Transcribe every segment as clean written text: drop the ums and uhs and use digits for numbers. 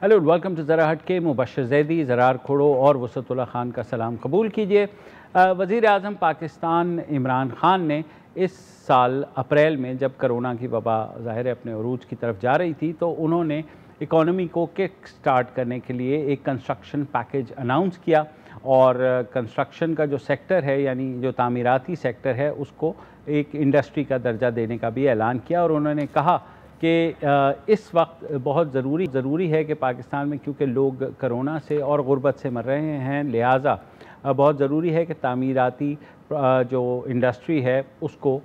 Hello, welcome to ज़रा हट के। मुबशर ज़ैदी, ज़रार खोड़ो और वसतुल्लाह खान का सलाम कबूल कीजिए। वज़ीर आज़म पाकिस्तान इमरान ख़ान ने इस साल अप्रैल में जब करोना की वबा ज़ाहिर है अपने उरूज की तरफ जा रही थी, तो उन्होंने इकॉनमी को किक स्टार्ट करने के लिए एक कंस्ट्रक्शन पैकेज अनाउंस किया और कंस्ट्रक्शन का जो सेक्टर है, यानी जो तामीराती सेक्टर है, उसको एक इंडस्ट्री का दर्जा देने का भी ऐलान किया। और उन्होंने कहा कि इस वक्त बहुत ज़रूरी है कि पाकिस्तान में, क्योंकि लोग करोना से और गुर्बत से मर रहे हैं, लिहाजा बहुत ज़रूरी है कि तामीराती जो इंडस्ट्री है उसको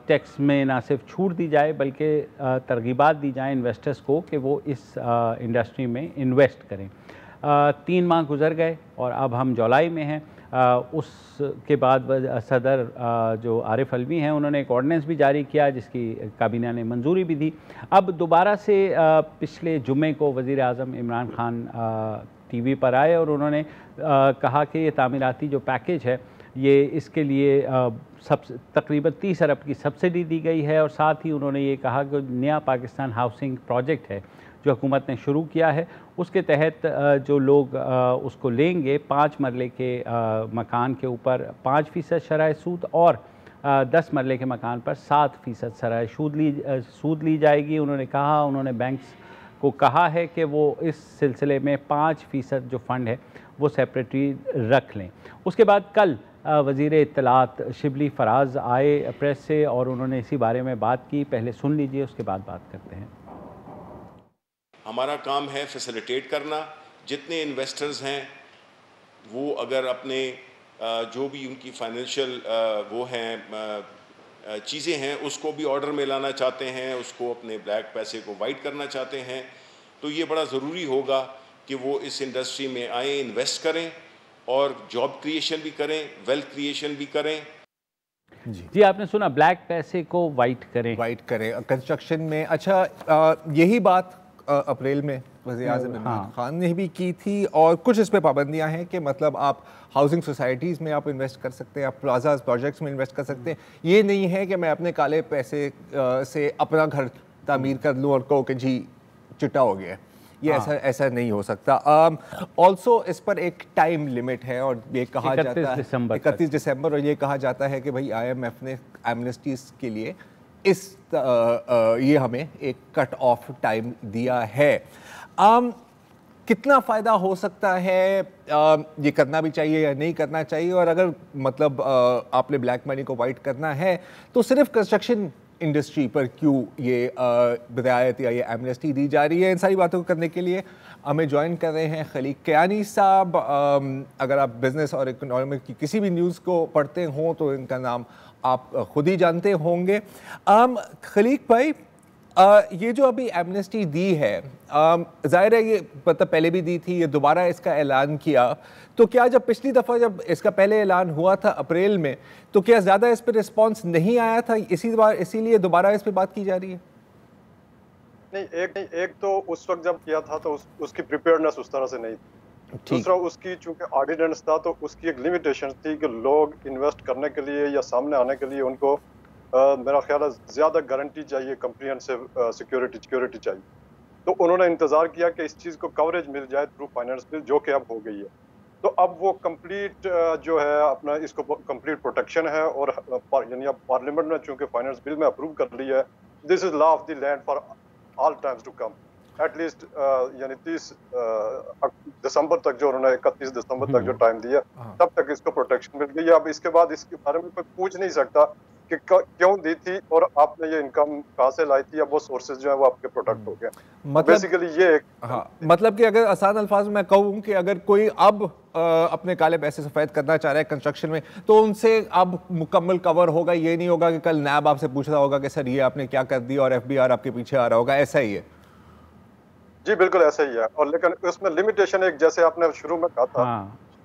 टैक्स में ना सिर्फ छूट दी जाए बल्कि तरगीबात दी जाए इन्वेस्टर्स को कि वो इस इंडस्ट्री में इन्वेस्ट करें। 3 माह गुजर गए और अब हम जुलाई में हैं। उसके बाद सदर जो आरिफ अलवी हैं, उन्होंने एक ऑर्डिनेंस भी जारी किया जिसकी काबीना ने मंजूरी भी दी। अब दोबारा से पिछले जुम्मे को वज़ीर आज़म इमरान ख़ान टीवी पर आए और उन्होंने कहा कि ये तामीराती जो पैकेज है, ये इसके लिए तकरीबन 30 अरब की सब्सिडी दी गई है। और साथ ही उन्होंने ये कहा कि नया पाकिस्तान हाउसिंग प्रोजेक्ट है जो हुकूमत ने शुरू किया है, उसके तहत जो लोग उसको लेंगे 5 मरले के मकान के ऊपर 5% शरह सूद और 10 मरले के मकान पर 7% शरह सूद ली जाएगी। उन्होंने बैंक्स को कहा है कि वो इस सिलसिले में 5% जो फ़ंड है वो सेपरेटली रख लें। उसके बाद कल वज़ीर इत्तलात शिबली फराज आए प्रेस से और उन्होंने इसी बारे में बात की। पहले सुन लीजिए, उसके बाद बात करते हैं। हमारा काम है फैसिलिटेट करना। जितने इन्वेस्टर्स हैं वो अगर अपने जो भी उनकी फाइनेंशियल वो हैं चीज़ें हैं उसको भी ऑर्डर में लाना चाहते हैं, उसको अपने ब्लैक पैसे को वाइट करना चाहते हैं, तो ये बड़ा ज़रूरी होगा कि वो इस इंडस्ट्री में आए, इन्वेस्ट करें और जॉब क्रिएशन भी करें, वेल्थ क्रिएशन भी करें। जी, आपने सुना, ब्लैक पैसे को वाइट करें कंस्ट्रक्शन में। अच्छा, यही बात अप्रैल में वज़ीर आज़म इमरान ख़ान ने भी की थी और कुछ इस पे पाबंदियां हैं कि मतलब आप हाउसिंग सोसाइटीज़ में आप इन्वेस्ट कर सकते हैं, आप प्लाजाज प्रोजेक्ट्स में इन्वेस्ट कर सकते हैं। ये नहीं है कि मैं अपने काले पैसे से अपना घर तामीर कर लूँ और कहूँ कि जी चिट्टा हो गया। ये ऐसा नहीं हो सकता। ऑल्सो इस पर एक टाइम लिमिट है और ये कहा जाता है 31 दिसंबर, और ये कहा जाता है कि भाई IMF ने एमनेस्टीज के लिए ये हमें एक कट ऑफ टाइम दिया है। कितना फ़ायदा हो सकता है, ये करना भी चाहिए या नहीं करना चाहिए, और अगर मतलब आपने ब्लैक मनी को वाइट करना है तो सिर्फ कंस्ट्रक्शन इंडस्ट्री पर क्यों ये रियायत या ये एमनेस्टी दी जा रही है? इन सारी बातों को करने के लिए हमें ज्वाइन कर रहे हैं खलीक कियानी साहब। अगर आप बिज़नेस और इकोनॉमी की किसी भी न्यूज़ को पढ़ते हों तो इनका नाम आप खुद ही जानते होंगे। खलीक भाई, ये जो अभी एमनेस्टी दी है, जाहिर है ये मतलब पहले भी दी थी, ये दोबारा इसका ऐलान किया, तो क्या जब पिछली दफ़ा जब इसका पहले ऐलान हुआ था अप्रैल में, तो क्या ज़्यादा इस पर रिस्पॉन्स नहीं आया था, इसीलिए दोबारा इस पर बात की जा रही है? नहीं, एक तो उस वक्त जब किया था तो उसकी प्रिपेयर्डनेस उस तरह से नहीं थी। दूसरा, उसकी चूंकि ऑर्डिनेंस था तो उसकी एक लिमिटेशन थी कि लोग इन्वेस्ट करने के लिए या सामने आने के लिए उनको मेरा ख्याल है ज़्यादा गारंटी चाहिए, कम्प्रिहेंसिव सिक्योरिटी चाहिए। तो उन्होंने इंतज़ार किया कि इस चीज़ को कवरेज मिल जाए थ्रू फाइनेंस बिल, जो कि अब हो गई है। तो अब वो कंप्लीट जो है अपना इसको कंप्लीट प्रोटेक्शन है और यानी अब पार्लियामेंट ने चूंकि फाइनेंस बिल में अप्रूव कर लिया है, this is law of the land for all times to come. At least यानी 30 दिसंबर तक जो उन्होंने 31 दिसंबर तक जो टाइम दिया, तब तक इसको प्रोटेक्शन मिल गई है। अब इसके बाद इसके बारे में कोई पूछ नहीं सकता कि क्यों दी थी और आपने ये इनकम कहाँ से लाई थी, अब वो सोर्सेज जो है वो आपके प्रोटेक्ट हो गए। मतलब बेसिकली ये एक मतलब कि अगर आसान अल्फाज में मैं कहूँ कि अगर कोई अब अपने काले पैसे सफ़ेद करना चाह रहा है कंस्ट्रक्शन में, तो उनसे अब मुकम्मल कवर होगा। ये नहीं होगा कि कल नैब आपसे पूछ रहा होगा कि सर ये आपने क्या कर दिया और FBI आपके पीछे आ रहा होगा। ऐसा ही है? जी बिल्कुल ऐसा ही है। और लेकिन उसमें लिमिटेशन एक, जैसे आपने शुरू में कहा था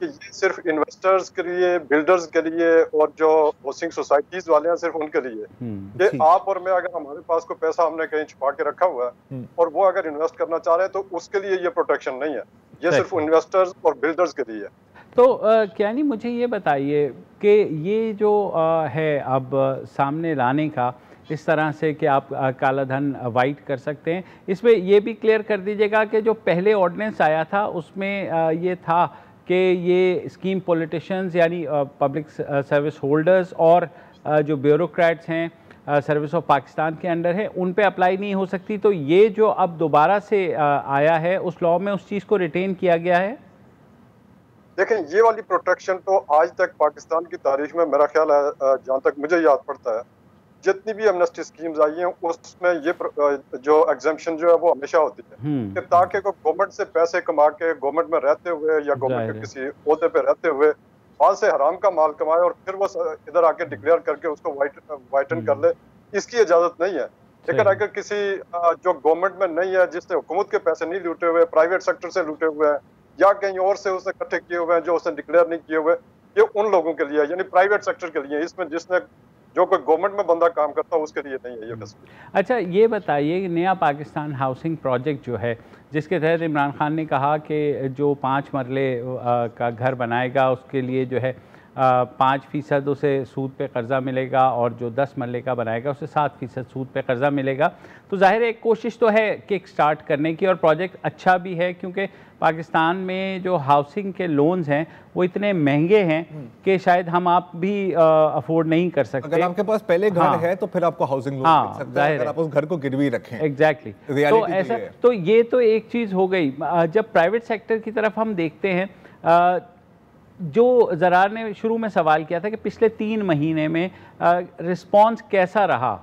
कि ये सिर्फ इन्वेस्टर्स के लिए, बिल्डर्स के लिए और जो हाउसिंग सोसाइटीज वाले हैं सिर्फ उनके लिए, कि आप और मैं अगर हमारे पास कोई पैसा हमने कहीं छुपा के रखा हुआ है और वो अगर इन्वेस्ट करना चाह रहे हैं तो उसके लिए ये प्रोटेक्शन नहीं है, ये सिर्फ इन्वेस्टर्स और बिल्डर्स के लिए है। तो कियानी, मुझे ये बताइए कि ये जो है अब सामने लाने का इस तरह से कि आप काला धन वाइट कर सकते हैं। इसमें ये भी क्लियर कर दीजिएगा कि जो पहले ऑर्डिनेंस आया था उसमें ये था कि ये स्कीम पॉलिटिशियंस यानी पब्लिक सर्विस होल्डर्स और जो ब्यूरोक्रेट्स हैं सर्विस ऑफ पाकिस्तान के अंडर है उन पे अप्लाई नहीं हो सकती। तो ये जो अब दोबारा से आया है उस लॉ में उस चीज़ को रिटेन किया गया है। देखें, ये वाली प्रोटेक्शन तो आज तक पाकिस्तान की तारीख में मेरा ख्याल है, जहाँ तक मुझे याद पड़ता है, जितनी भी एमनेस्टी स्कीम्स आई हैं उसमें ये जो एग्जेम्पशन जो है वो हमेशा होती है कि ताकि कोई गवर्नमेंट से पैसे कमा के गवर्नमेंट में रहते हुए या गवर्नमेंट के किसी ओहदे पे रहते हुए वहां से हराम का माल कमाए और फिर वो इधर आके डिक्लेयर करके उसको वाइटन कर ले, इसकी इजाजत नहीं है। लेकिन अगर किसी जो गवर्नमेंट में नहीं है, जिसने हुकूमत के पैसे नहीं लूटे हुए, प्राइवेट सेक्टर से लूटे हुए हैं या कहीं और से उसने इकट्ठे किए हुए हैं जो उसने डिक्लेयर नहीं किए हुए, ये उन लोगों के लिए यानी प्राइवेट सेक्टर के लिए, इसमें जिसने जो कोई गवर्नमेंट में बंदा काम करता है उसके लिए नहीं है ये फैसिलिटी। अच्छा, ये बताइए कि नया पाकिस्तान हाउसिंग प्रोजेक्ट जो है जिसके तहत इमरान खान ने कहा कि जो 5 मरले का घर बनाएगा उसके लिए जो है 5% उसे सूद पे कर्ज़ा मिलेगा और जो 10 मरले का बनाएगा उसे 7% सूद पे कर्ज़ा मिलेगा। तो ज़ाहिर एक कोशिश तो है किक स्टार्ट करने की और प्रोजेक्ट अच्छा भी है क्योंकि पाकिस्तान में जो हाउसिंग के लोन्स हैं वो इतने महंगे हैं कि शायद हम आप भी अफोर्ड नहीं कर सकते। अगर आपके पास पहले घर है तो फिर आपको हाउसिंग लोन मिल सकता है अगर आप उस घर को गिरवी रखें। एग्जैक्टली। तो ऐसा तो ये तो एक चीज़ हो गई। जब प्राइवेट सेक्टर की तरफ हम देखते हैं, जो ज़रार ने शुरू में सवाल किया था कि पिछले 3 महीने में रिस्पांस कैसा रहा?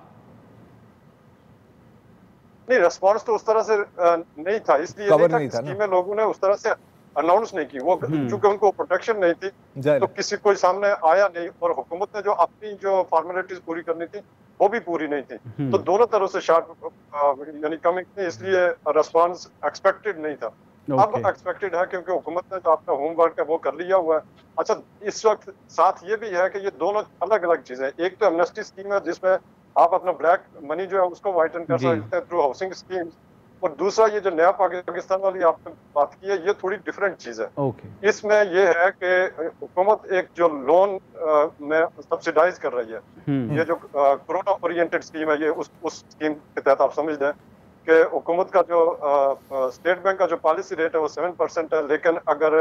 नहीं, रिस्पांस तो उस तरह से नहीं था, इसलिए नहीं था स्कीमें लोगों ने उस तरह से अनाउंस नहीं की। वो चूंकि उनको प्रोटेक्शन नहीं थी तो किसी कोई सामने आया नहीं और हुकूमत ने जो अपनी जो फॉर्मेलिटीज पूरी करनी थी वो भी पूरी नहीं थी। तो दोनों तरह से शार्ट यानी कमिंग थी, इसलिए रिस्पांस एक्सपेक्टेड नहीं था। अब एक्सपेक्टेड है क्योंकि हुकूमत ने जो अपना होमवर्क है वो कर लिया हुआ है। अच्छा, इस वक्त साथ ये भी है कि ये दोनों अलग अलग चीजें हैं। एक तो एमनेस्टी स्कीम है जिसमें आप अपना ब्लैक मनी जो है उसको वाइटन कर सकते हैं थ्रू हाउसिंग स्कीम, और दूसरा ये जो नया पाकिस्तान वाली आपने बात की है ये थोड़ी डिफरेंट चीज है। इसमें ये है कि हुकूमत एक जो लोन में सब्सिडाइज कर रही है, ये जो कोरोना ओरिएंटेड स्कीम है ये उस स्कीम के तहत आप समझ लें कि हुकूमत का जो स्टेट बैंक का जो पॉलिसी रेट है वो 7% है, लेकिन अगर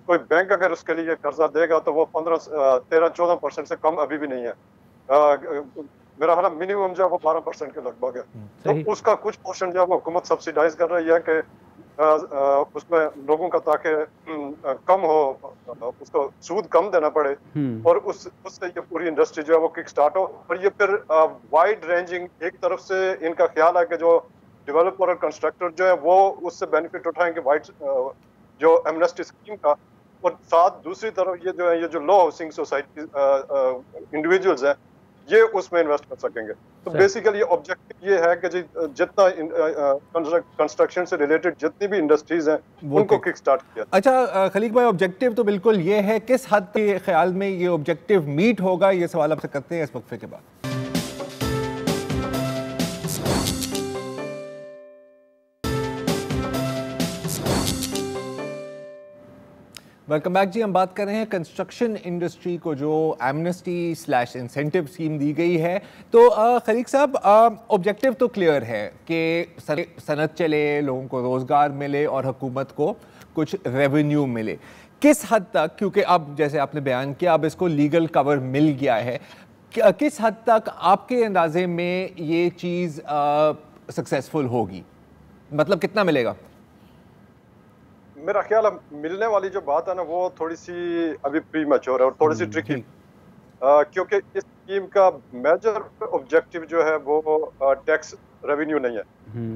कोई बैंक अगर उसके लिए कर्जा देगा तो वो 13-14% से कम अभी भी नहीं है। मेरा ख्याल मिनिमम जो है वो 12% के लगभग है। तो उसका कुछ पोर्शन जो है वो हुकूमत सब्सिडाइज कर रही है कि उसमें लोगों का ताकि कम हो, उसको सूद कम देना पड़े और उससे ये पूरी इंडस्ट्री जो है वो किक स्टार्ट हो। और ये फिर वाइड रेंजिंग, एक तरफ से इनका ख्याल है कि जो डेवलपर और कंस्ट्रक्टर जो है वो उससे बेनिफिट उठाएंगे वाइड जो एमनेस्टी स्कीम का, और साथ दूसरी तरफ ये जो है ये जो लो हाउसिंग सोसाइटी इंडिविजुअल्स हैं ये उसमें इन्वेस्ट कर सकेंगे। तो बेसिकली ऑब्जेक्टिव ये है कि जितना कंस्ट्रक्शन से रिलेटेड जितनी भी इंडस्ट्रीज हैं उनको किक स्टार्ट किया। अच्छा खलीक भाई, ऑब्जेक्टिव तो बिल्कुल ये है, किस हद के ख्याल में ये ऑब्जेक्टिव मीट होगा, ये सवाल आपसे करते हैं इस वक्फे के बाद। वेलकम बैक जी। हम बात कर रहे हैं कंस्ट्रक्शन इंडस्ट्री को जो एमनेस्टी / इंसेंटिव स्कीम दी गई है। तो खलीक साहब, ऑब्जेक्टिव तो क्लियर है कि सनत चले, लोगों को रोज़गार मिले और हुकूमत को कुछ रेवेन्यू मिले। किस हद तक, क्योंकि अब जैसे आपने बयान किया अब इसको लीगल कवर मिल गया है, किस हद तक आपके अंदाजे में ये चीज़ सक्सेसफुल होगी? मतलब कितना मिलेगा? मेरा ख्याल है मिलने वाली जो बात है ना वो थोड़ी सी अभी प्री मैच्योर है और थोड़ी सी ट्रिकी, क्योंकि इस स्कीम का मेजर ऑब्जेक्टिव जो है वो टैक्स रेवेन्यू नहीं है।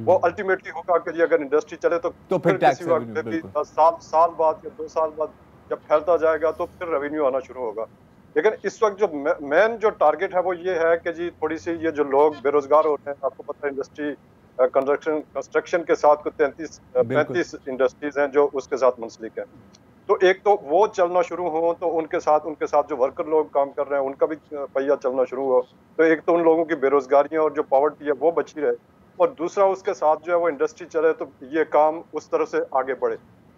वो अल्टीमेटली होगा कि अगर इंडस्ट्री चले तो फिर किसी वक्त भी साल बाद या 2 साल बाद जब फैलता जाएगा तो फिर रेवेन्यू आना शुरू होगा। लेकिन इस वक्त जो मेन जो टारगेट है वो ये है कि जी थोड़ी सी ये जो लोग बेरोजगार होते हैं, आपको पता है इंडस्ट्री कंस्ट्रक्शन के साथ कुछ 35 इंडस्ट्रीज हैं जो उसके साथ मुंसलिक है। तो एक तो वो चलना शुरू हो तो उनके साथ जो वर्कर लोग काम कर रहे हैं उनका भी पहिया चलना शुरू हो, तो एक तो उन लोगों की बेरोजगारियां और जो पॉवर्टी है वो बची रहे, और दूसरा उसके साथ जो है वो इंडस्ट्री चले तो ये काम उस तरह से आगे बढ़े।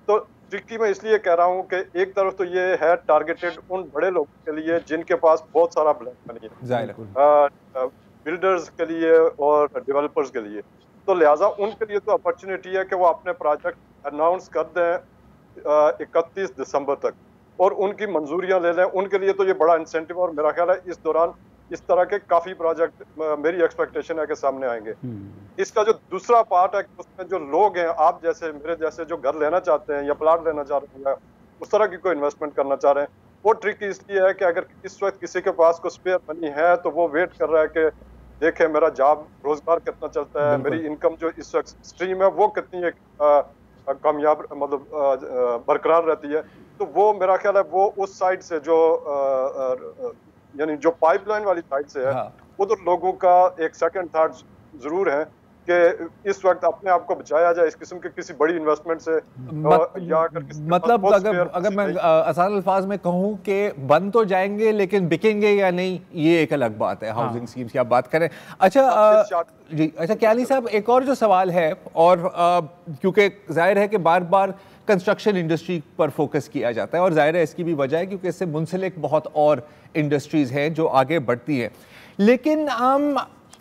तो ट्रिकी मैं इसलिए कह रहा हूँ कि एक तरफ तो ये है टारगेटेड उन बड़े लोगों के लिए जिनके पास बहुत सारा ब्लैक मनी है, बिल्डर्स के लिए और डेवलपर्स के लिए। तो लिहाजा उनके लिए तो अपॉर्चुनिटी है कि वो अपने प्रोजेक्ट अनाउंस कर दें 31 दिसंबर तक और उनकी मंजूरियां ले लें। उनके लिए तो ये बड़ा इंसेंटिव, और मेरा ख्याल है इस दौरान इस तरह के काफ़ी प्रोजेक्ट मेरी एक्सपेक्टेशन है कि सामने आएंगे। इसका जो दूसरा पार्ट है, उसमें जो लोग हैं, आप जैसे मेरे जैसे जो घर लेना चाहते हैं या प्लाट लेना चाह रहे हैं, उस तरह की कोई इन्वेस्टमेंट करना चाह रहे हैं, वो ट्रिक इसलिए है कि अगर इस वक्त किसी के पास कोई स्पेयर मनी है तो वो वेट कर रहा है कि देखे मेरा जॉब रोजगार कितना चलता है, मेरी इनकम जो इस वक्त स्ट्रीम है वो कितनी कामयाब मतलब बरकरार रहती है। तो वो मेरा ख्याल है वो उस साइड से जो यानी जो पाइपलाइन वाली साइड से है, वो तो लोगों का एक सेकंड थॉट जरूर है कि इस वक्त अपने आप को बचाया जाए इस किस्म के किसी बड़ी इन्वेस्टमेंट से। या मतलब अगर मैं आसान अल्फाज में कहूं कि बन तो जाएंगे लेकिन बिकेंगे या नहीं, ये एक अलग बात है। हाउसिंग स्कीम्स की आप बात करें। अच्छा जी, अच्छा क्यानी साहब, एक और जो सवाल है, और क्योंकि जाहिर है कि बार बार कंस्ट्रक्शन इंडस्ट्री पर फोकस किया जाता है, और जाहिर है इसकी भी वजह है क्योंकि इससे मुंसलिक बहुत और इंडस्ट्रीज हैं जो आगे बढ़ती हैं, लेकिन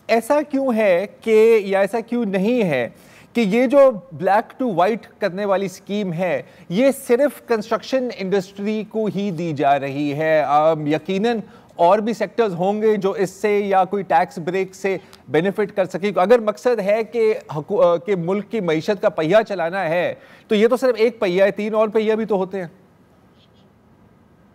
ऐसा क्यों है कि, या ऐसा क्यों नहीं है कि ये जो ब्लैक टू वाइट करने वाली स्कीम है ये सिर्फ कंस्ट्रक्शन इंडस्ट्री को ही दी जा रही है? यकीनन और भी सेक्टर्स होंगे जो इससे या कोई टैक्स ब्रेक से बेनिफिट कर सके। अगर मकसद है कि मुल्क की मईशत का पहिया चलाना है तो ये तो सिर्फ एक पहिया है, 3 और पहिया भी तो होते हैं।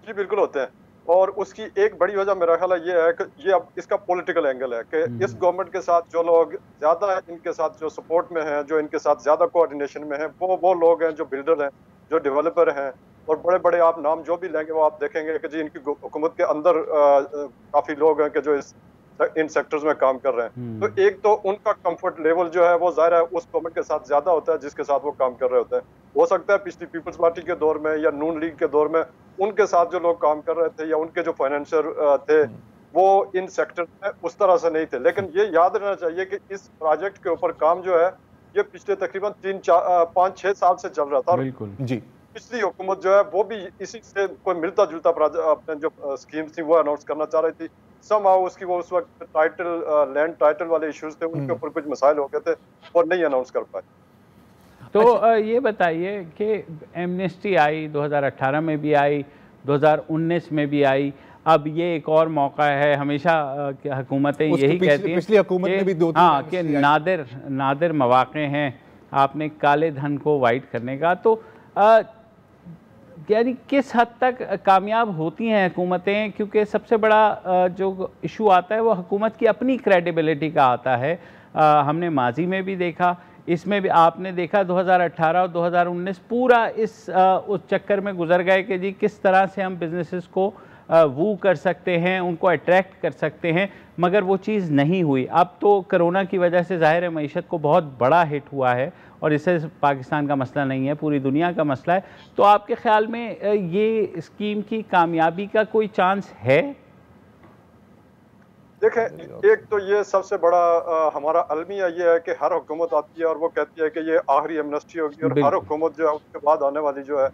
जी बिल्कुल होते हैं, और उसकी एक बड़ी वजह मेरा ख्याल ये है कि ये अब इसका पॉलिटिकल एंगल है कि इस गवर्नमेंट के साथ जो लोग ज्यादा इनके साथ जो सपोर्ट में हैं, जो इनके साथ ज्यादा कोऑर्डिनेशन में हैं, वो लोग हैं जो बिल्डर हैं, जो डेवलपर हैं, और बड़े बड़े आप नाम जो भी लेंगे वो आप देखेंगे कि जी इनकी हुकूमत के अंदर काफी लोग हैं कि जो इन सेक्टर्स में काम कर रहे हैं। तो एक तो उनका कंफर्ट लेवल जो है वो जाहिर है उस गवर्नमेंट के साथ ज्यादा होता है जिसके साथ वो काम कर रहे होते हैं। हो सकता है पिछली पीपल्स पार्टी के दौर में या नून लीग के दौर में उनके साथ जो लोग काम कर रहे थे या उनके जो फाइनेंशियर थे वो इन सेक्टर में उस तरह से नहीं थे। लेकिन ये याद रहना चाहिए कि इस प्रोजेक्ट के ऊपर काम जो है ये पिछले तकरीबन 5-6 साल से चल रहा था। बिल्कुल जी। पिछली हुकूमत जो है वो भी इसी से कोई मिलता जुलता अपने जो स्कीम थी वो अनाउंस करना चाह रही थी। समहाउ उसकी वो उस वक्त लैंड टाइटल वाले इश्यूज थे, उनके ऊपर कुछ मसाइल हो गए थे और नहीं अनाउंस कर पाए। तो ये बताइए कि एमनेस्टी आई 2018 में भी आई, 2019 में भी आई, अब ये एक और मौका है। हमेशा हुकूमतें यही कहती हैं पिछली हुकूमत में भी 2-3 हाँ कि नादिर मौके हैं आपने काले धन को वाइट करने का। तो यानी किस हद तक कामयाब होती हैं हुकूमतें? क्योंकि सबसे बड़ा जो इशू आता है वो हुकूमत की अपनी क्रेडिबिलिटी का आता है। हमने माजी में भी देखा, इसमें भी आपने देखा 2018 और 2019 पूरा उस चक्कर में गुजर गए कि जी किस तरह से हम बिजनेसेस को वू कर सकते हैं, उनको अट्रैक्ट कर सकते हैं, मगर वो चीज़ नहीं हुई। अब तो कोरोना की वजह से ज़ाहिर है मईशत को बहुत बड़ा हिट हुआ है और इससे पाकिस्तान का मसला नहीं है, पूरी दुनिया का मसला है। तो आपके ख्याल में ये स्कीम की कामयाबी का कोई चांस है? देखें, एक तो ये सबसे बड़ा हमारा अलमिया ये है कि हर हुकूमत आती है और वो कहती है कि ये आखिरी एमनेस्टी होगी, और हर हुकूमत जो है उसके बाद आने वाली जो है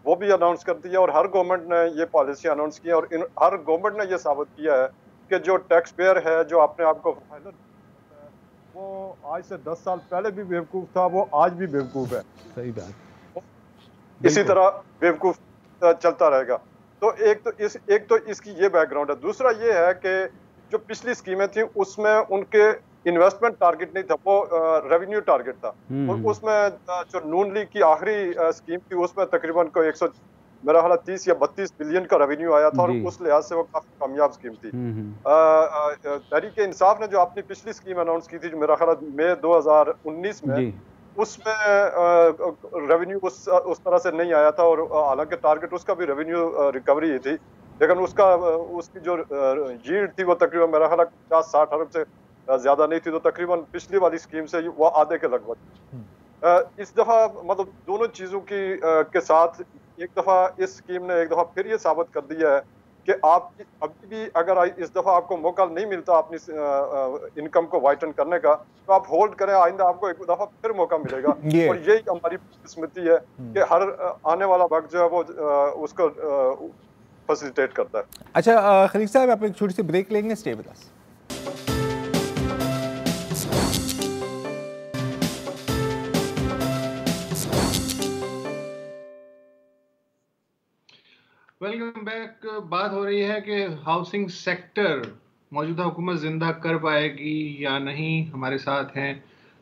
वो भी अनाउंस करती है, और हर गवर्नमेंट ने ये पॉलिसी अनाउंस की है। और हर गवर्नमेंट ने ये साबित किया है कि जो टैक्स पेयर है, जो अपने आप को फाइनल, वो आज से 10 साल पहले भी बेवकूफ़ था, वो आज भी बेवकूफ़ है। सही बात। इसी तरह बेवकूफ़ चलता रहेगा। तो एक तो इसकी ये बैकग्राउंड है। दूसरा ये है कि जो पिछली स्कीमें थी उसमें उनके इन्वेस्टमेंट टारगेट नहीं था, वो रेवेन्यू टारगेट था। और उसमें जो नून लीग की आखिरी स्कीम थी उसमें तकरीबन को 100 मेरा ख्याल 30 या 32 बिलियन का रेवेन्यू आया था, और उस लिहाज से वो काफी कामयाब स्कीम थी। तहरीक इंसाफ ने जो अपनी पिछली स्कीम अनाउंस की थी, जो मेरा ख्याल मई 2019 में, उसमें रेवेन्यू उस तरह से नहीं आया था, और हालांकि टारगेट उसका भी रेवेन्यू रिकवरी ही थी, लेकिन उसकी जो यील्ड थी वो तकरीबन मेरा ख्याल 50-60 अरब से ज्यादा नहीं थी। तो तकरीबन पिछली वाली स्कीम से वो आधे के लगभग। इस दफा मतलब दोनों चीजों के साथ एक दफा इस स्कीम ने एक दफा फिर ये साबित कर दिया है कि आप अभी भी अगर इस दफा आपको मौका नहीं मिलता अपनी इनकम को वाइटन करने का, तो आप होल्ड करें, आइंदा आपको एक दफा फिर मौका मिलेगा। और यही हमारी किस्मती है कि हर आने वाला वक्त जो है वो उसको फैसिलिटेट करता है। अच्छा खलील साहब, आप एक छोटी सी ब्रेक लेंगे, stay with us. Welcome back. बात हो रही है कि हाउसिंग सेक्टर मौजूदा हुकूमत जिंदा कर पाएगी या नहीं। हमारे साथ हैं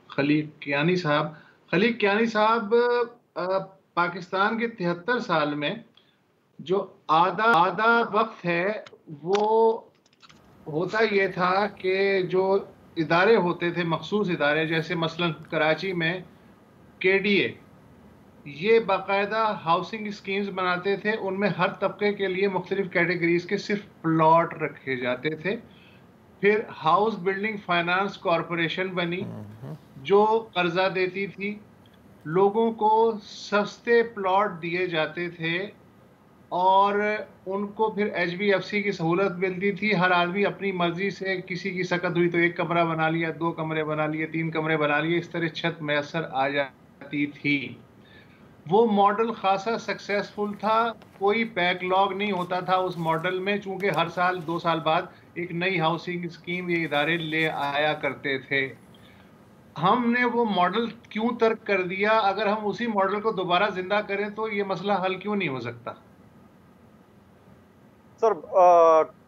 खलीक कियानी साहब। खलीक कियानी साहब, पाकिस्तान के 73 साल में जो आधा आधा वक्त है वो होता ये था कि जो इदारे होते थे, मखसूस इदारे, जैसे मसलन कराची में KDA, ये बाकायदा हाउसिंग स्कीम्स बनाते थे। उनमें हर तबके के लिए मुख्तलिफ कैटेगरीज के सिर्फ प्लॉट रखे जाते थे। फिर हाउस बिल्डिंग फाइनेंस कॉरपोरेशन बनी जो कर्जा देती थी, लोगों को सस्ते प्लॉट दिए जाते थे और उनको फिर HBFC की सहूलत मिलती थी। हर आदमी अपनी मर्जी से, किसी की सकत हुई तो 1 कमरा बना लिया, 2 कमरे बना लिए, 3 कमरे बना लिए, इस तरह छत मैसर आ जाती थी। वो मॉडल खासा सक्सेसफुल था, कोई बैकलॉग नहीं होता था उस मॉडल में, चूंकि हर साल 2 साल बाद एक नई हाउसिंग स्कीम ये इदारे ले आया करते थे। हमने वो मॉडल क्यों तर्क कर दिया? अगर हम उसी मॉडल को दोबारा जिंदा करें तो ये मसला हल क्यों नहीं हो सकता? सर,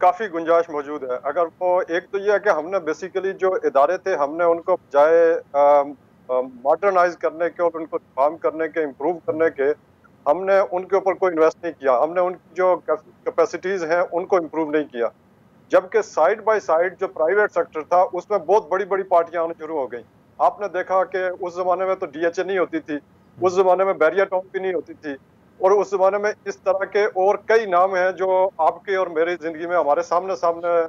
काफ़ी गुंजाइश मौजूद है। अगर वो, एक तो ये है कि हमने बेसिकली जो इदारे थे हमने उनको बजाय मॉडर्नाइज करने के और उनको रिफॉर्म करने के, इम्प्रूव करने के, हमने उनके ऊपर कोई इन्वेस्ट नहीं किया। हमने उनकी जो कैपेसिटीज़ हैं उनको इम्प्रूव नहीं किया। जबकि साइड बाय साइड जो प्राइवेट सेक्टर था उसमें बहुत बड़ी बड़ी पार्टियां आनी शुरू हो गई। आपने देखा कि उस ज़माने में तो DHA नहीं होती थी, उस ज़माने में बैरिया टाउन भी नहीं होती थी, और उस ज़माने में इस तरह के और कई नाम हैं जो आपके और मेरी ज़िंदगी में हमारे सामने सामने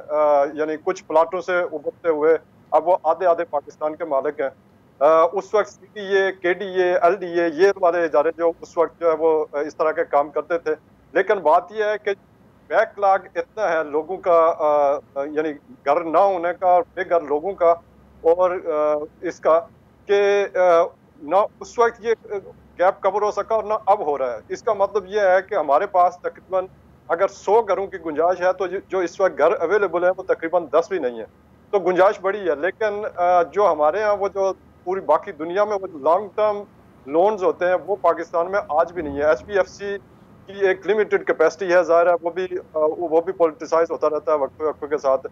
यानी कुछ प्लाटों से उभरते हुए अब वो आधे आधे पाकिस्तान के मालिक हैं। उस वक्त CDA, KDA, LDA, ये वाले इदारे जो उस वक्त जो है वो इस तरह के काम करते थे। लेकिन बात यह है कि बैकलॉग इतना है लोगों का, यानी घर ना होने का और बेघर लोगों का, और इसका कि ना उस वक्त ये गैप कवर हो सका और ना अब हो रहा है। इसका मतलब ये है कि हमारे पास तकरीबन अगर 100 घरों की गुंजाइश है तो जो इस वक्त घर अवेलेबल है वो तकरीबन 10 भी नहीं है। तो गुंजाइश बड़ी है, लेकिन जो हमारे यहाँ वो जो पूरी बाकी दुनिया में वो लॉन्ग टर्म लोन्स होते हैं वो पाकिस्तान में आज भी नहीं है। HBFC की एक लिमिटेड कैपेसिटी है, ज़ाहिर है वो भी पॉलिटिसाइज होता रहता है वक्त के साथ।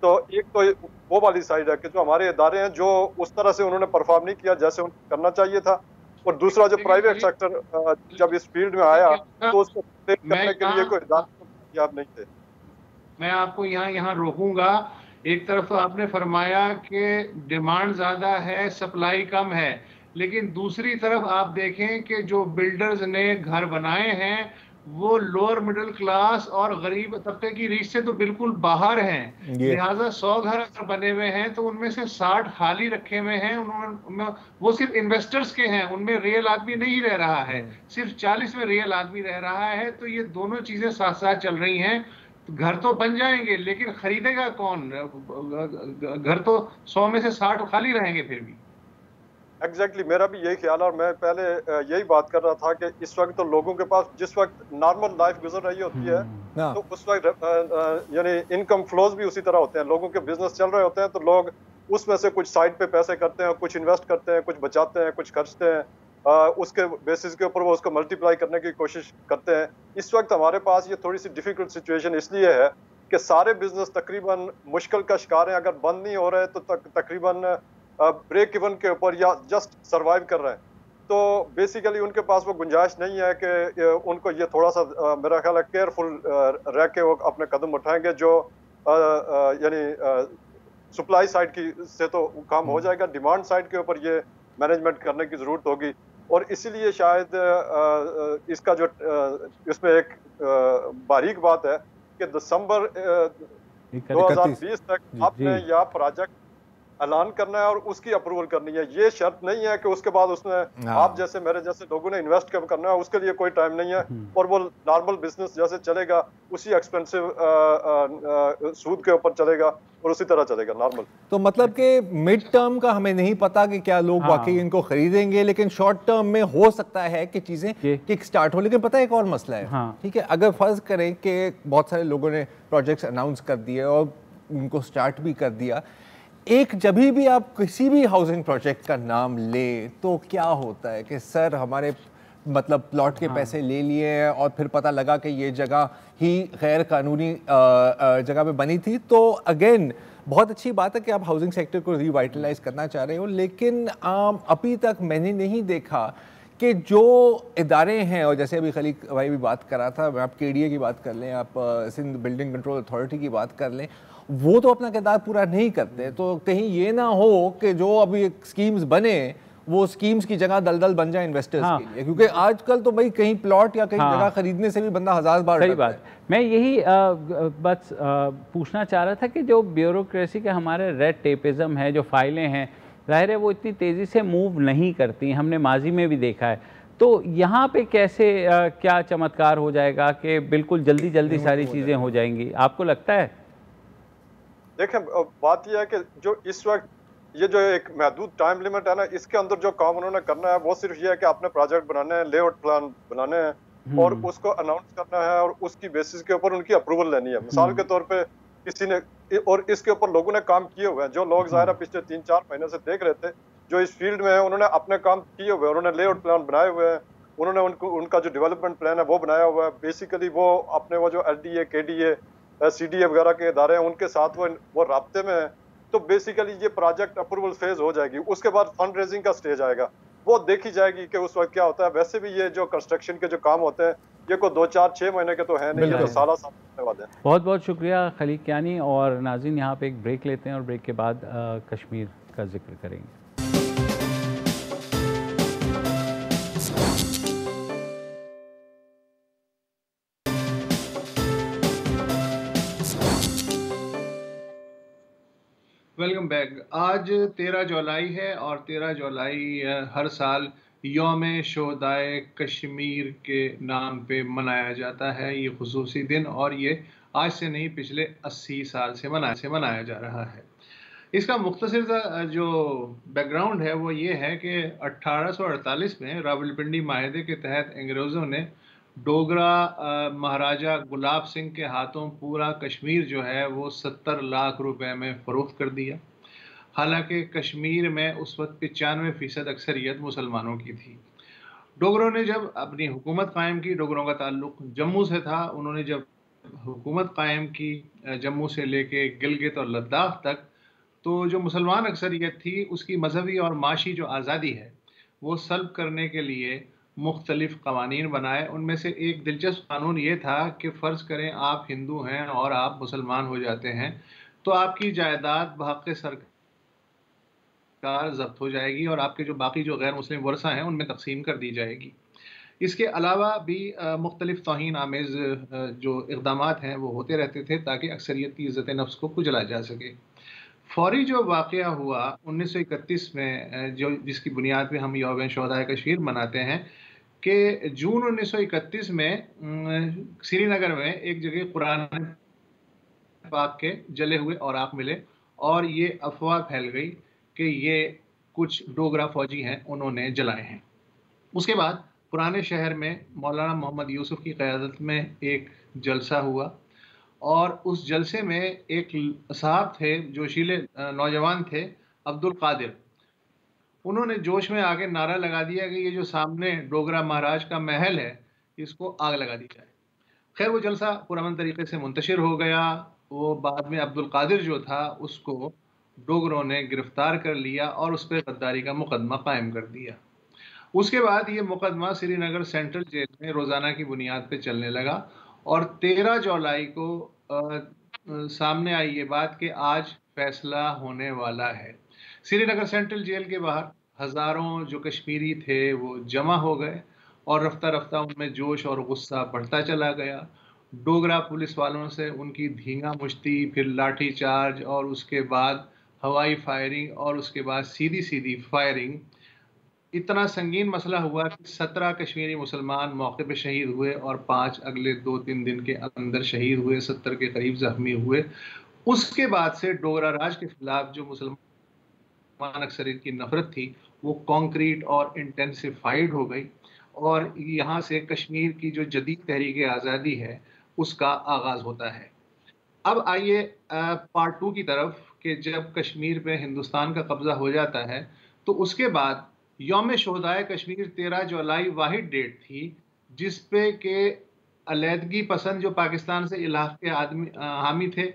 तो एक तो वो वाली साइड है कि जो हमारे इदारे हैं जो उस तरह से उन्होंने परफॉर्म नहीं किया जैसे उनको करना चाहिए था, और दूसरा जो प्राइवेट सेक्टर जब इस फील्ड में आया तो उसको करने के लिए कोई इदारे नहीं थे। मैं आपको यहाँ रोकूंगा। एक तरफ तो आपने फरमाया कि डिमांड ज्यादा है, सप्लाई कम है, लेकिन दूसरी तरफ आप देखें कि जो बिल्डर्स ने घर बनाए हैं वो लोअर मिडिल क्लास और गरीब तबके की रीच से तो बिल्कुल बाहर हैं। लिहाजा 100 घर अगर बने हुए हैं तो उनमें से 60 खाली रखे हुए हैं। उनमें वो सिर्फ इन्वेस्टर्स के हैं, उनमें रियल आदमी नहीं रह रहा है, सिर्फ 40 में रियल आदमी रह रहा है। तो ये दोनों चीजें साथ साथ चल रही हैं। घर तो बन जाएंगे लेकिन खरीदेगा कौन? घर तो 100 में से 60 खाली रहेंगे फिर भी। एग्जैक्टली मेरा भी यही ख्याल है, और मैं पहले यही बात कर रहा था कि इस वक्त तो लोगों के पास जिस वक्त नॉर्मल लाइफ गुजर रही होती है तो उस वक्त यानी इनकम फ्लोज भी उसी तरह होते हैं। लोगों के बिजनेस चल रहे होते हैं तो लोग उसमें से कुछ साइड पे पैसे करते हैं, कुछ इन्वेस्ट करते हैं, कुछ बचाते हैं, कुछ खर्चते हैं, उसके बेसिस के ऊपर वो उसको मल्टीप्लाई करने की कोशिश करते हैं। इस वक्त हमारे पास ये थोड़ी सी डिफिकल्ट सिचुएशन इसलिए है कि सारे बिजनेस तकरीबन मुश्किल का शिकार हैं। अगर बंद नहीं हो रहे तो तकरीबन ब्रेक इवन के ऊपर या जस्ट सरवाइव कर रहे हैं। तो बेसिकली उनके पास वो गुंजाइश नहीं है कि उनको ये थोड़ा सा मेरा ख्याल है केयरफुल रह के वो अपने कदम उठाएंगे। जो यानी सप्लाई साइड की से तो काम हो जाएगा, डिमांड साइड के ऊपर ये मैनेजमेंट करने की ज़रूरत होगी। और इसीलिए शायद इसका जो इसमें एक बारीक बात है कि दिसंबर 2020 तक आपने या प्रोजेक्ट ऐलान करना है और उसकी अप्रूवल करनी है। ये शर्त नहीं है कि उसके बाद उसमें आप जैसे मेरे जैसे लोगों ने इन्वेस्ट कब करना है, उसके लिए कोई टाइम नहीं है, और वो नॉर्मल बिजनेस जैसे चलेगा उसी एक्सपेंसिव सूद के ऊपर चलेगा और उसी तरह चलेगा नॉर्मल। तो मतलब कि मिड टर्म का हमें नहीं पता कि क्या लोग वाकई इनको खरीदेंगे, लेकिन शॉर्ट टर्म में हो सकता है कि चीज़ें किक स्टार्ट हो। लेकिन पता है एक और मसला है, ठीक है, अगर फर्ज करें कि बहुत सारे लोगों ने प्रोजेक्ट्स अनाउंस कर दिए और उनको स्टार्ट भी कर दिया, एक जब भी आप किसी भी हाउसिंग प्रोजेक्ट का नाम ले तो क्या होता है कि सर हमारे मतलब प्लॉट के पैसे ले लिए हैं और फिर पता लगा कि ये जगह ही गैर कानूनी जगह पे बनी थी। तो अगेन बहुत अच्छी बात है कि आप हाउसिंग सेक्टर को रिवाइटलाइज करना चाह रहे हो, लेकिन अभी तक मैंने नहीं देखा कि जो इदारे हैं, और जैसे अभी खलीक भाई भी बात कर रहा था, आप KDA की बात कर लें, आप सिंध बिल्डिंग कंट्रोल अथॉरिटी की बात कर लें, वो तो अपना किरदार पूरा नहीं करते। तो कहीं ये ना हो कि जो अभी स्कीम्स बने वो स्कीम्स की जगह दलदल बन जाए इन्वेस्टर्स के लिए, क्योंकि आजकल तो भाई कहीं प्लॉट या कहीं जगह खरीदने से भी बंदा 1000 बार सही बात। मैं यही बस पूछना चाह रहा था कि जो ब्यूरोक्रेसी के हमारे रेड टेपिज्म है, जो फाइलें हैं, ज़ाहिर है वो इतनी तेज़ी से मूव नहीं करती, हमने माजी में भी देखा है। तो यहाँ पे कैसे क्या चमत्कार हो जाएगा कि बिल्कुल जल्दी जल्दी सारी चीज़ें हो जाएंगी, आपको लगता है? देखें, बात यह है कि जो इस वक्त ये जो एक महदूद टाइम लिमिट है ना, इसके अंदर जो काम उन्होंने करना है वो सिर्फ ये है कि आपने प्रोजेक्ट बनाने हैं, लेआउट प्लान बनाने हैं और उसको अनाउंस करना है और उसकी बेसिस के ऊपर उनकी अप्रूवल लेनी है। मिसाल के तौर पे किसी ने, और इसके ऊपर लोगों ने काम किए हुए हैं, जो लोग ज़ाहिर पिछले 3-4 महीने से देख रहे थे, जो इस फील्ड में है, उन्होंने अपने काम किए हुए हैं, उन्होंने लेआउट प्लान बनाए हुए हैं, उन्होंने उनका जो डेवलपमेंट प्लान है वो बनाया हुआ है। बेसिकली वो अपने वो जो LDA, KDA, CDA वगैरह के इदारे हैं उनके साथ वो राब्ते में है। तो बेसिकली ये प्रोजेक्ट अप्रूवल फेज हो जाएगी, उसके बाद फंड रेजिंग का स्टेज आएगा, वो देखी जाएगी कि उस वक्त क्या होता है। वैसे भी ये जो कंस्ट्रक्शन के जो काम होते हैं ये को 2-4-6 महीने के तो है नहीं, ये तो साल होने वाले हैं। बहुत बहुत शुक्रिया खलीक कियानी। और नाज़रीन, यहाँ पे एक ब्रेक लेते हैं और ब्रेक के बाद कश्मीर का जिक्र करेंगे। Welcome back. आज 13 जुलाई है और 13 जुलाई हर साल यौम शोहदाए कश्मीर के नाम पे मनाया जाता है ये खुसूसी दिन, और ये आज से नहीं पिछले 80 साल से मनाया जा रहा है। इसका मुख्तसर जो बैकग्राउंड है वो ये है कि 1848 में रावलपिंडी माहिदे के तहत अंग्रेज़ों ने डोगरा महाराजा गुलाब सिंह के हाथों पूरा कश्मीर जो है वो 70 लाख रुपए में फ़रोख्त कर दिया। हालांकि कश्मीर में उस वक्त 95% अक्सरियत मुसलमानों की थी। डोगरों ने जब अपनी हुकूमत कायम की, डोगरों का ताल्लुक जम्मू से था, उन्होंने जब हुकूमत कायम की जम्मू से लेके गिलगित और लद्दाख तक, तो जो मुसलमान अक्सरियत थी उसकी मजहबी और माशी जो आज़ादी है वो सल्ब करने के लिए मुख्तलिफ कवानीन बनाए। उनमें से एक दिलचस्प कानून ये था कि फ़र्ज़ करें आप हिंदू हैं और आप मुसलमान हो जाते हैं तो आपकी जायदाद बहक़ सरकार ज़ब्त हो जाएगी और आपके जो बाकी जो गैर मुस्लिम वरसा हैं उनमें तकसीम कर दी जाएगी। इसके अलावा भी मुख्तलिफ तौहीन आमेज़ जो इक़दामात हैं वो होते रहते थे ताकि अक्सरियत की इज़्ज़त नफ्स को कुचला जा सके। फौरी जो वाक़या हुआ 1931 में, जो जिसकी बुनियाद पे हम यौम शोहदाए कश्मीर मनाते हैं, कि जून 1931 में श्रीनगर में एक जगह कुरान पाक के जले हुए औराक मिले और ये अफवाह फैल गई कि ये कुछ डोगरा फौजी हैं, उन्होंने जलाए हैं। उसके बाद पुराने शहर में मौलाना मोहम्मद यूसुफ की क़यादत में एक जलसा हुआ और उस जलसे में एक साहब थे, जोशीले नौजवान थे, अब्दुल कादिर। उन्होंने जोश में आके नारा लगा दिया कि ये जो सामने डोगरा महाराज का महल है इसको आग लगा दी जाए। खैर वो जलसा पुरअमन तरीके से मुंतशिर हो गया। वो बाद में अब्दुल कादिर जो था उसको डोगरों ने गिरफ्तार कर लिया और उस पर गद्दारी का मुकदमा कायम कर दिया। उसके बाद ये मुकदमा श्रीनगर सेंट्रल जेल में रोज़ाना की बुनियाद पे चलने लगा और 13 जुलाई को सामने आई ये बात कि आज फैसला होने वाला है। श्रीनगर सेंट्रल जेल के बाहर हज़ारों जो कश्मीरी थे वो जमा हो गए और रफ्ता रफ्ता उनमें जोश और गुस्सा बढ़ता चला गया। डोगरा पुलिस वालों से उनकी धींगा मुश्ती, फिर लाठी चार्ज और उसके बाद हवाई फायरिंग और उसके बाद सीधी सीधी फायरिंग। इतना संगीन मसला हुआ कि 17 कश्मीरी मुसलमान मौके पे शहीद हुए और 5 अगले 2-3 दिन के अंदर शहीद हुए, 70 के करीब जख्मी हुए। उसके बाद से डोगरा राज के खिलाफ जो मुसलमान अक्सरियत की नफरत थी वो कॉन्क्रीट और इंटेंसिफाइड हो गई और यहाँ से कश्मीर की जो जदीद तहरीक आज़ादी है उसका आगाज़ होता है। अब आइए पार्ट 2 की तरफ कि जब कश्मीर पे हिंदुस्तान का कब्ज़ा हो जाता है तो उसके बाद यौम शोहदाए कश्मीर 13 जुलाई वाहिद डेट थी जिस पे के अलहदगी पसंद जो पाकिस्तान से इलाक़ के आदमी हामी थे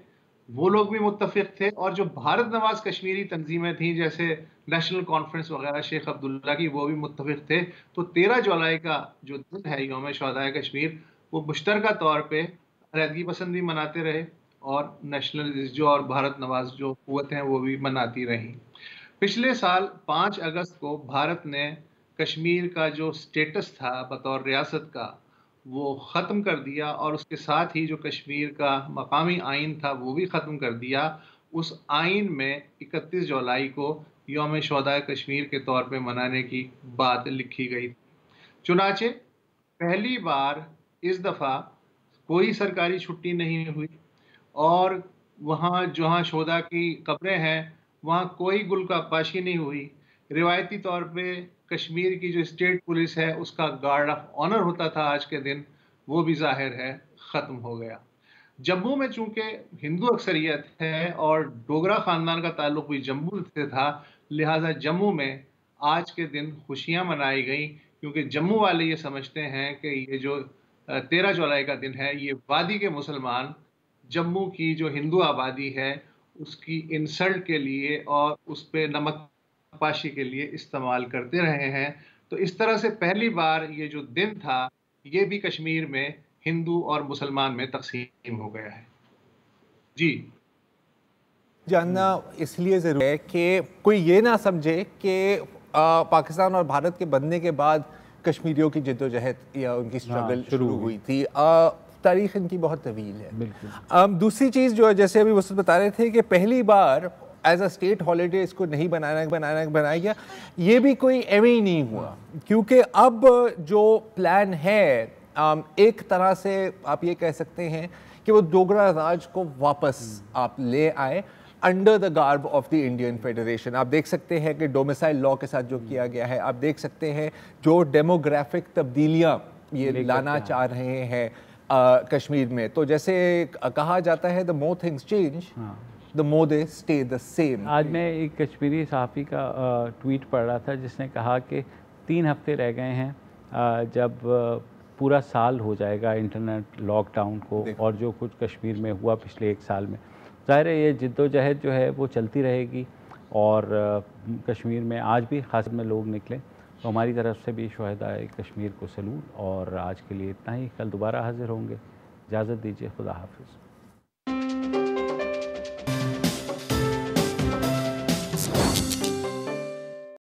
वो लोग भी मुत्तफिक थे, और जो भारत नवाज कश्मीरी तंजीमें थी जैसे नेशनल कॉन्फ्रेंस वगैरह शेख अब्दुल्ला की, वो भी मुत्तफिक थे। तो 13 जुलाई का जो दिन है यौम शोहदाए कश्मीर, वो मुश्तरका तौर पे अलहदगी पसंद भी मनाते रहे और नेशनलिस्ट जो और भारत नवाज जो कुव्वत हैं वो भी मनाती रहीं। पिछले साल 5 अगस्त को भारत ने कश्मीर का जो स्टेटस था बतौर रियासत का वो ख़त्म कर दिया, और उसके साथ ही जो कश्मीर का मकामी आइन था वो भी ख़त्म कर दिया। उस आइन में 31 जुलाई को यौम शोहदाए कश्मीर के तौर पे मनाने की बात लिखी गई। चुनाचे पहली बार इस दफ़ा कोई सरकारी छुट्टी नहीं हुई, और वहाँ जहाँ शोहदा की कब्रें हैं वहाँ कोई गुल का पाशी नहीं हुई। रिवायती तौर पे कश्मीर की जो स्टेट पुलिस है उसका गार्ड ऑफ ऑनर होता था आज के दिन, वो भी ज़ाहिर है ख़त्म हो गया। जम्मू में चूंकि हिंदू अक्सरियत है और डोगरा ख़ानदान का ताल्लुक भी जम्मू से था, लिहाजा जम्मू में आज के दिन खुशियाँ मनाई गई, क्योंकि जम्मू वाले ये समझते हैं कि ये जो 13 जुलाई का दिन है ये वादी के मुसलमान जम्मू की जो हिंदू आबादी है उसकी इंसल्ट के लिए और उस पे नमक पाशी के लिए इस्तेमाल करते रहे हैं। तो इस तरह से पहली बार ये जो दिन था ये भी कश्मीर में हिंदू और मुसलमान में तकसीम हो गया है। जी, जानना इसलिए ज़रूरी है कि कोई ये ना समझे कि पाकिस्तान और भारत के बनने के बाद कश्मीरियों की जद्दोजहद या उनकी स्ट्रगल शुरू हुई थी। तारीख़ इनकी बहुत तवील है। बिल्कुल। दूसरी चीज़ जो है, जैसे अभी वसत बता रहे थे कि पहली बार एज अ स्टेट हॉलीडे इसको नहीं बनाया गया, ये भी कोई एवं ही नहीं हुआ, क्योंकि अब जो प्लान है एक तरह से आप ये कह सकते हैं कि वो डोगरा राज को वापस आप ले आए under the garb of the Indian federation. आप देख सकते हैं कि डोमिसाइल लॉ के साथ जो किया गया है, आप देख सकते हैं जो डेमोग्राफिक तब्दीलियाँ ये लाना चाह रहे हैं कश्मीर में। तो जैसे कहा जाता है the more things change the more they stay the same. आज मैं एक कश्मीरी सहाफ़ी का ट्वीट पढ़ रहा था जिसने कहा कि 3 हफ्ते रह गए हैं जब पूरा साल हो जाएगा इंटरनेट लॉकडाउन को, और जो कुछ कश्मीर में हुआ पिछले 1 साल में, ज़ाहिर है ये जिद्दोजहद जो है वो चलती रहेगी। और कश्मीर में आज भी खास में लोग निकले, तो हमारी तरफ से भी शुहदाए कश्मीर को सलूट। और आज के लिए इतना ही, कल दोबारा हाजिर होंगे। इजाज़त दीजिए, खुदा हाफिज़।